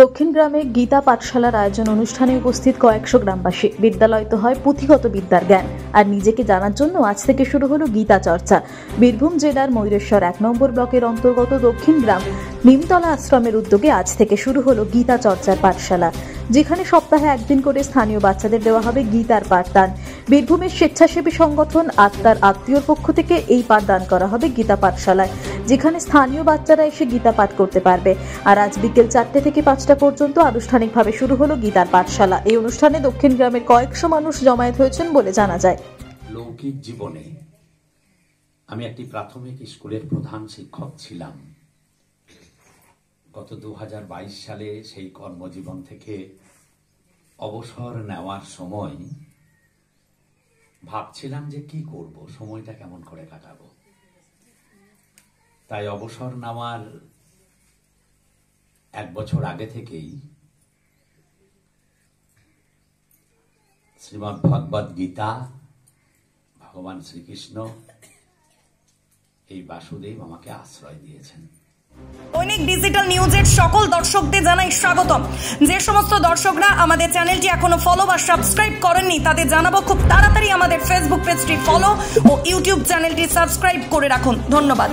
দক্ষিণ গ্রামে গীতা পাঠশালার আয়োজন অনুষ্ঠানে উপস্থিত কয়েকশো গ্রামবাসী। বিদ্যালয় তো হয় পুঁথিগত বিদ্যার জ্ঞান, আর নিজেকে জানার জন্য আজ থেকে শুরু হলো গীতা চর্চা। বীরভূম জেলার ময়ূরেশ্বর 1 নম্বর ব্লকের অন্তর্গত দক্ষিণ গ্রাম নিমতলা আশ্রমের উদ্যোগে আজ থেকে শুরু হলো গীতা চর্চার পাঠশালা, যেখানে সপ্তাহে একদিন করে স্থানীয় বাচ্চাদের দেওয়া হবে গীতার পাঠদান। বীরভূমের স্বেচ্ছাসেবী সংগঠন আত্মার আত্মীয়র পক্ষ থেকে এই পাঠদান করা হবে গীতা পাঠশালায়, যেখানে স্থানীয় বাচ্চারা এসে গীতা পাঠ করতে পারবে। আর আজ বিকেল 4টে থেকে 5টা পর্যন্ত আনুষ্ঠানিকভাবে শুরু হলো গীতার পাঠশালা। এই অনুষ্ঠানে দক্ষিণ গ্রামের কয়েকশো মানুষ জমায়েত হয়েছেন বলে জানা যায়। লৌকিক জীবনে আমি একটি প্রাথমিক স্কুলের প্রধান শিক্ষক ছিলাম। গত 2022 সালে সেই কর্মজীবন থেকে অবসর নেওয়ার সময় ভাবছিলাম যে কি করব, সময়টা কেমন করে কাটাবো। তাই অবসর নেওয়ার 1 বছর আগে থেকেই শ্রীমদ্ ভগবদ গীতা, ভগবান শ্রীকৃষ্ণ, এই বাসুদেব আমাকে আশ্রয় দিয়েছেন। দৈনিক ডিজিটাল নিউজের সকল দর্শকদের জানাই স্বাগতম। যে সমস্ত দর্শকরা আমাদের চ্যানেলটি এখনো ফলো বা সাবস্ক্রাইব করেননি, তাদের জানাবো খুব তাড়াতাড়ি আমাদের ফেসবুক পেজটি ফলো ও ইউটিউব চ্যানেলটি সাবস্ক্রাইব করে রাখুন। ধন্যবাদ।